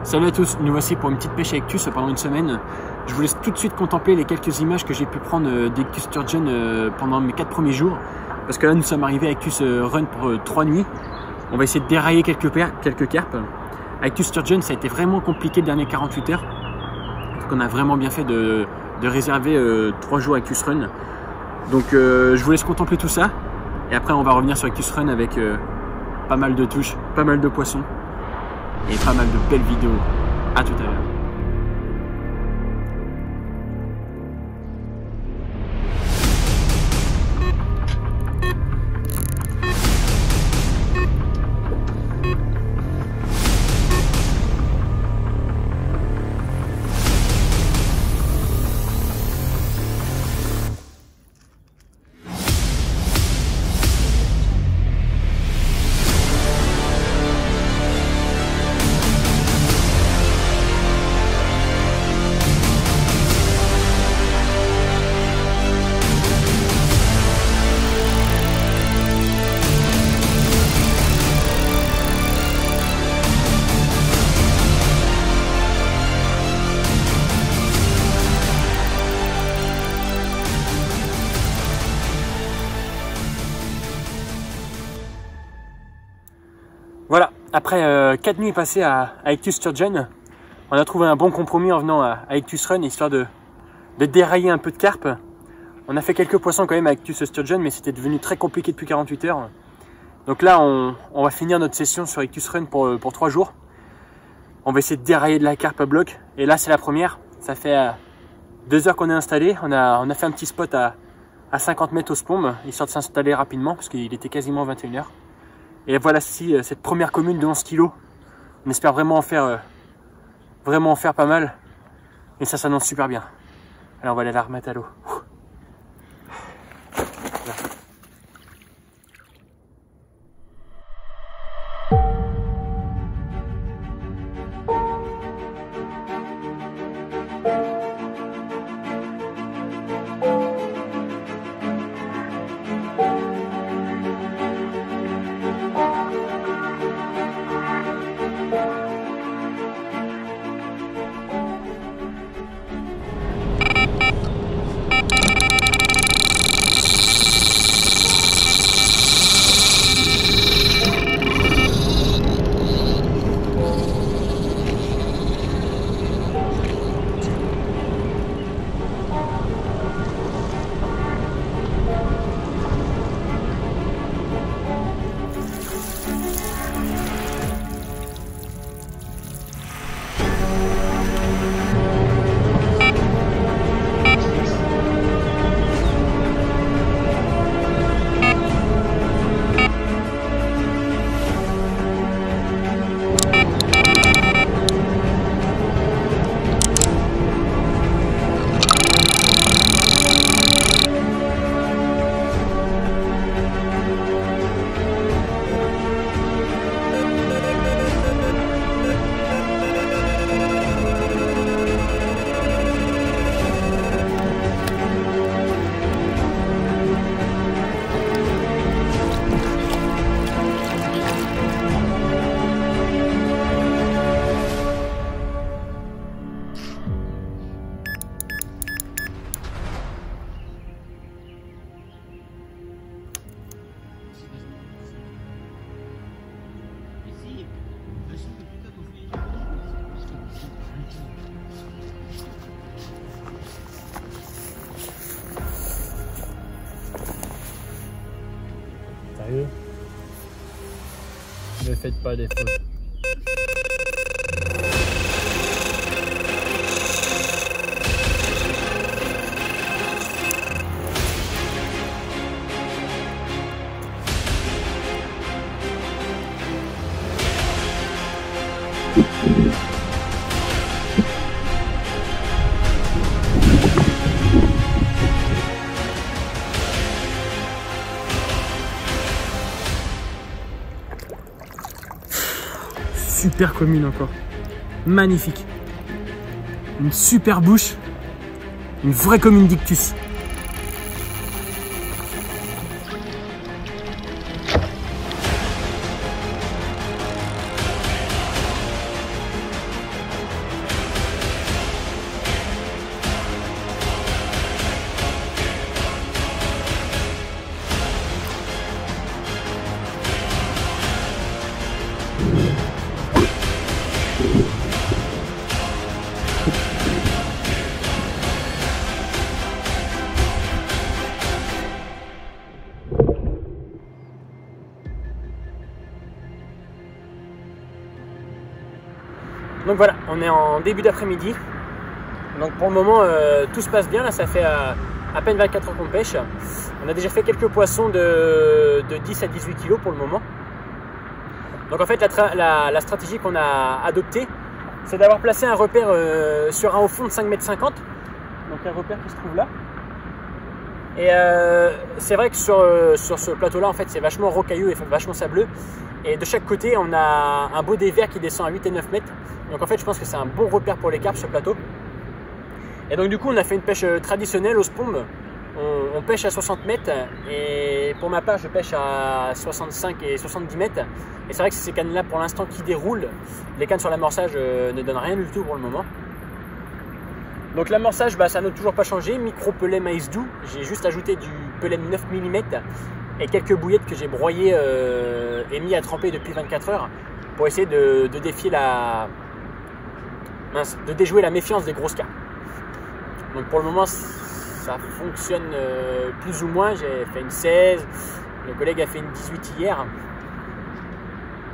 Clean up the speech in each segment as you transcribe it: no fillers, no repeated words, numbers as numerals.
Salut à tous, nous voici pour une petite pêche avec Tus pendant une semaine. Je vous laisse tout de suite contempler les quelques images que j'ai pu prendre d'Ictus Sturgeon pendant mes 4 premiers jours. Parce que là nous sommes arrivés à Ictus Run pour 3 nuits. On va essayer de dérailler quelques carpes. Avec Ictus Sturgeon ça a été vraiment compliqué les dernières 48 heures. Donc on a vraiment bien fait de réserver 3 jours à Ictus Run. Donc je vous laisse contempler tout ça. Et après on va revenir sur Ictus Run avec pas mal de touches, pas mal de poissons. Et pas mal de belles vidéos. À tout à l'heure. Voilà, après 4 nuits passées à Ictus Sturgeon, on a trouvé un bon compromis en venant à Ictus Run, histoire de dérailler un peu de carpe. On a fait quelques poissons quand même à Ictus Sturgeon, mais c'était devenu très compliqué depuis 48 heures. Donc là, on va finir notre session sur Ictus Run pour 3 jours. On va essayer de dérailler de la carpe à bloc. Et là, c'est la première. Ça fait 2 heures qu'on est installé. On a fait un petit spot à 50 mètres au splomb, histoire de s'installer rapidement, parce qu'il était quasiment 21 h. Et voilà cette première commune de 11 kg. On espère vraiment en faire pas mal. Et ça s'annonce super bien. Alors on va aller la remettre à l'eau. Sérieux? Ne faites pas des fautes. Super commune encore. Magnifique. Une super bouche. Une vraie commune d'Ictus. Donc voilà, on est en début d'après-midi. Donc pour le moment, tout se passe bien. Là, ça fait à peine 24 heures qu'on pêche. On a déjà fait quelques poissons de 10 à 18 kg pour le moment. Donc en fait, la stratégie qu'on a adoptée, c'est d'avoir placé un repère sur un haut fond de 5,50 m. Donc un repère qui se trouve là. Et c'est vrai que sur ce plateau-là, en fait, c'est vachement rocailleux et vachement sableux. Et de chaque côté, on a un beau dévers qui descend à 8 et 9 mètres. Donc en fait, je pense que c'est un bon repère pour les carpes, ce plateau. Et donc du coup, on a fait une pêche traditionnelle au spombe. On pêche à 60 mètres et pour ma part, je pêche à 65 et 70 mètres. Et c'est vrai que c'est ces cannes-là, pour l'instant, qui déroulent. Les cannes sur l'amorçage ne donnent rien du tout pour le moment. Donc l'amorçage, ça n'a toujours pas changé. Micro pelet maïs doux. J'ai juste ajouté du pelet de 9 mm et quelques bouillettes que j'ai broyées et mis à tremper depuis 24 heures pour essayer de défier de déjouer la méfiance des grosses carpes. Donc pour le moment, ça fonctionne plus ou moins. J'ai fait une 16, le collègue a fait une 18 hier.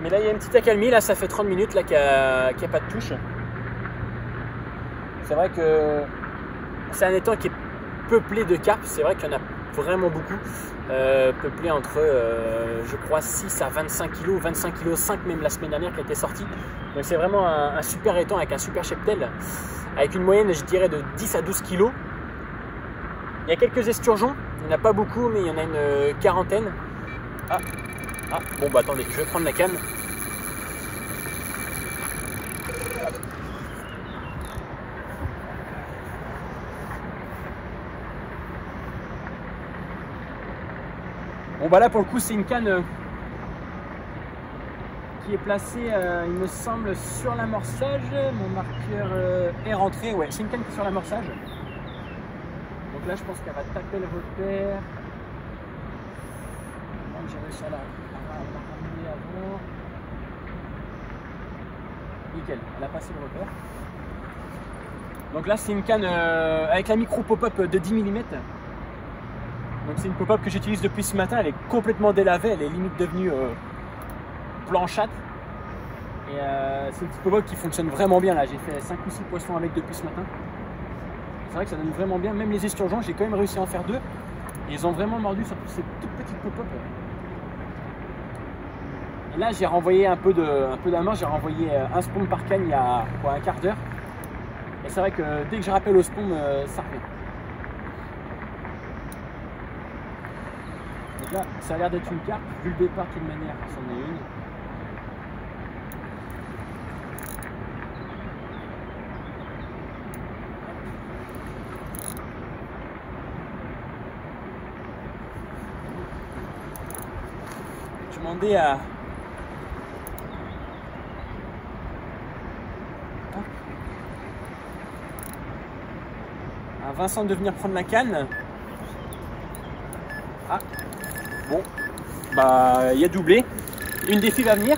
Mais là, il y a une petite accalmie. Là, ça fait 30 minutes qu'il n'y a pas de touche. C'est vrai que c'est un étang qui est peuplé de carpes. C'est vrai qu'il y en a vraiment beaucoup. Peuplé entre, je crois, 6 à 25 kg, 25 kg 5 même la semaine dernière qui a été sortie. Donc c'est vraiment un super étang avec un super cheptel. Avec une moyenne, je dirais, de 10 à 12 kg. Il y a quelques esturgeons. Il n'y en a pas beaucoup, mais il y en a une quarantaine. Bon, attendez, je vais prendre la canne. Bon, là, pour le coup, c'est une canne qui est placée, il me semble, sur l'amorçage. Mon marqueur est rentré. Ouais, c'est une canne qui est sur l'amorçage. Donc là, je pense qu'elle va taper le repère. J'ai réussi à la ramener avant. Nickel, elle a passé le repère. Donc là, c'est une canne avec la micro pop-up de 10 mm. Donc c'est une pop-up que j'utilise depuis ce matin. Elle est complètement délavée, elle est limite devenue blanchâtre. Et c'est une petite pop-up qui fonctionne vraiment bien là. J'ai fait 5 ou 6 poissons avec depuis ce matin. C'est vrai que ça donne vraiment bien. Même les esturgeons, j'ai quand même réussi à en faire 2. Et ils ont vraiment mordu sur toutes ces toutes petites pop-up. Et là, j'ai renvoyé un peu d'amorce. J'ai renvoyé un spawn par canne il y a un quart d'heure. Et c'est vrai que dès que je rappelle au spawn, ça revient. Donc là, ça a l'air d'être une carpe. Vu le départ, de toute manière, c'en est une. Je demandais à Vincent de venir prendre la canne. Bon, il y a doublé. Une des filles va venir.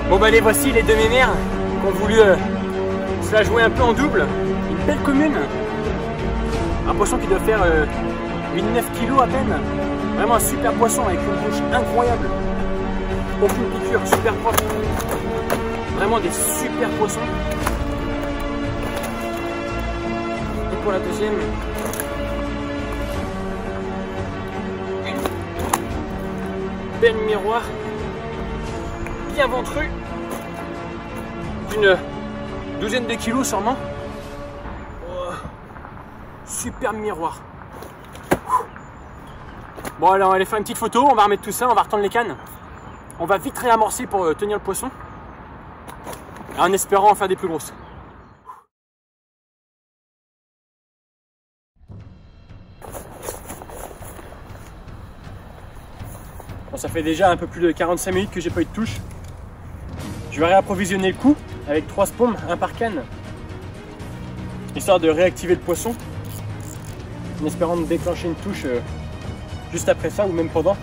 Bon les voici les deux mémères qui ont voulu se la jouer un peu en double. Une belle commune. Un poisson qui doit faire 8-9 kg à peine. Vraiment un super poisson avec une bouche incroyable. Aucune piqûre, super propre. Vraiment des super poissons. Et pour la deuxième, une belle miroir. Bien ventru. D'une douzaine de kilos sûrement. Oh, super miroir. Bon alors on va aller faire une petite photo, on va remettre tout ça, on va retendre les cannes. On va vite réamorcer pour tenir le poisson. En espérant en faire des plus grosses. Bon, ça fait déjà un peu plus de 45 minutes que j'ai pas eu de touche. Je vais réapprovisionner le coup avec 3 spombes, un par canne, histoire de réactiver le poisson, en espérant de déclencher une touche juste après ça ou même pendant.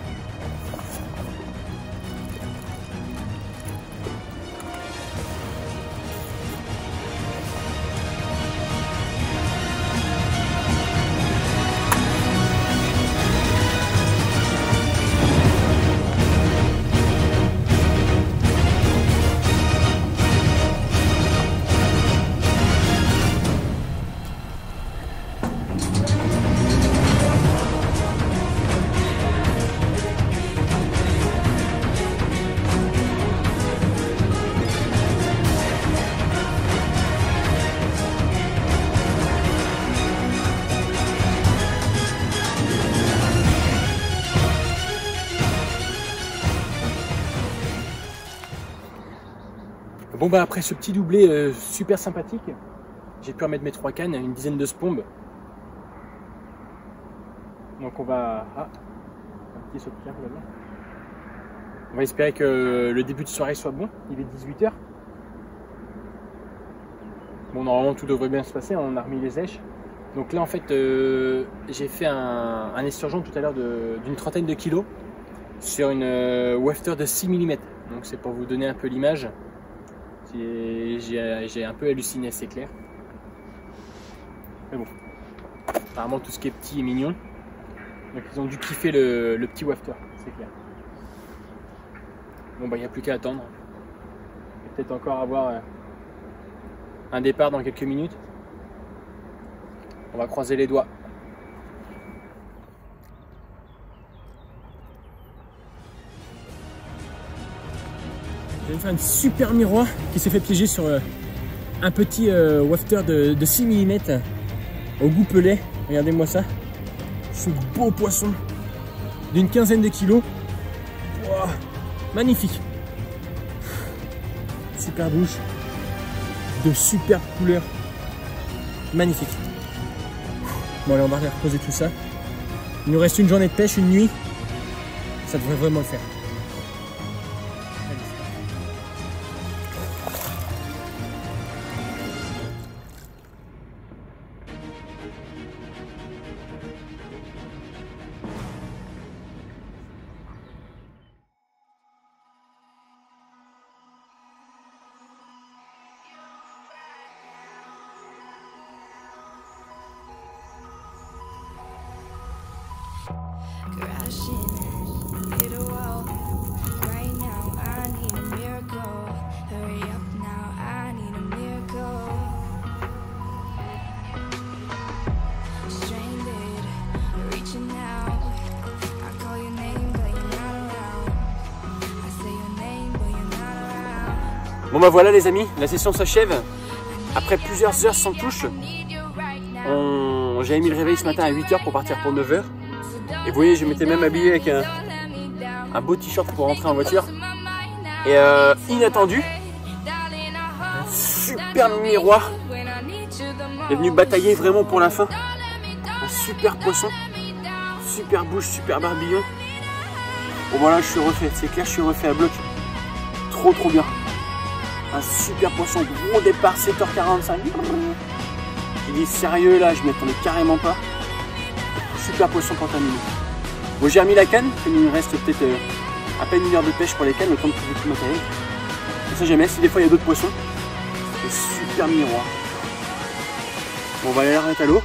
Bon bah après ce petit doublé super sympathique, j'ai pu remettre mes 3 cannes, une dizaine de spombes. Donc on va... Ah, un petit saut de pierre là-bas. On va espérer que le début de soirée soit bon, il est 18 h. Bon normalement tout devrait bien se passer, on a remis les èches. Donc là en fait j'ai fait un esturgeon tout à l'heure d'une trentaine de kilos sur une wafter de 6 mm. Donc c'est pour vous donner un peu l'image. J'ai un peu halluciné, c'est clair. Mais bon, apparemment tout ce qui est petit est mignon. Donc ils ont dû kiffer le petit wafter, c'est clair. Bon bah il n'y a plus qu'à attendre. Peut-être encore avoir un départ dans quelques minutes. On va croiser les doigts. J'ai fait un super miroir qui s'est fait piéger sur un petit wafter de 6 mm au goût pelé. Regardez-moi ça. Ce beau poisson d'une quinzaine de kilos. Wow, magnifique. Super bouche. De superbes couleurs. Magnifique. Bon allez, on va reposer tout ça. Il nous reste une journée de pêche, une nuit. Ça devrait vraiment le faire. Crashing, hit a wall. Right now, I need a miracle. Hurry up now, I need a miracle. Stranded, reaching out. I call your name, but you're not around. I say your name, but you're not around. Bon bah voilà les amis, la session s'achève. Après plusieurs heures sans touche, j'ai mis le réveil ce matin à 8 h pour partir pour 9 h. Et vous voyez, je m'étais même habillé avec un beau t-shirt pour rentrer en voiture. Et inattendu, un super miroir est venu batailler vraiment pour la fin. Un super poisson, super bouche, super barbillon. Bon voilà, je suis refait, c'est clair, je suis refait à bloc. Trop bien. Un super poisson, gros départ, 7 h 45. Il dit sérieux là, je m'y attendais carrément pas. Super poisson pour terminer. Bon, j'ai remis la canne, il me reste peut-être à peine 1 heure de pêche pour les cannes, le temps de trouver tout le matériel. On sait jamais, si des fois il y a d'autres poissons. C'est super miroir. Bon, on va aller la remettre à l'eau.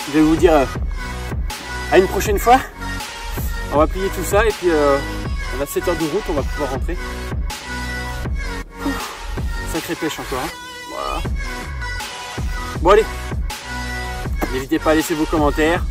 Je vais vous dire à une prochaine fois. On va plier tout ça et puis on a 7 heures de route, on va pouvoir rentrer. Sacrée pêche encore. Hein. Voilà. Bon allez, n'hésitez pas à laisser vos commentaires.